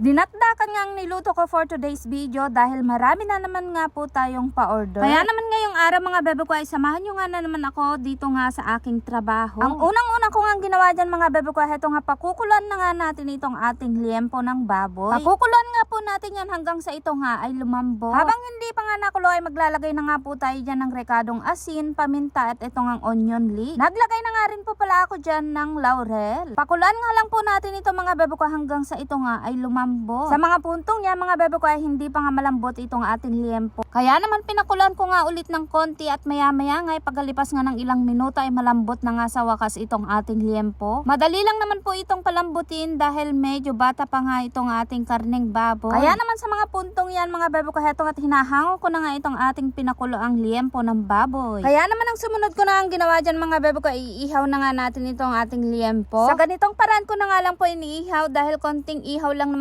Dinakdakan nga ang niluto ko for today's video dahil marami na naman nga po tayong pa-order. Kaya naman ngayong araw mga bebe ko ay samahan nyo nga na naman ako dito nga sa aking trabaho. Ang unang-una ko nga ginawa dyan mga bebe ko, heto nga pakukulan na nga natin itong ating liempo ng baboy. Pakukulan nga po natin yan hanggang sa ito nga ay lumambot. Habang hindi pa nga nakulo ay maglalagay na nga po tayo dyan ng rekadong asin, paminta at itong ang onion leek. Naglagay na nga rin po pala ako dyan ng laurel. Pakulan nga lang po natin ito mga bebe ko hanggang sa ito nga ay lumambot. Sa mga puntong yan mga bebe ko ay hindi pa nga malambot itong ating liempo. Kaya naman pinakulan ko nga ulit ng konti at maya nga ay pagkalipas nga ng ilang minuto ay malambot na nga sa wakas itong ating liempo. Madali lang naman po itong palambutin dahil medyo bata pa nga itong ating karneng baboy. Kaya naman sa mga puntong yan mga bebe ko, heto at hinahango ko na nga itong ating pinakuloang liempo ng baboy. Kaya naman ang sumunod ko na ang ginawa dyan mga bebe ko, iihaw na nga natin itong ating liempo. Sa ganitong paraan ko na nga lang po iniihaw dahil konting ihaw lang naman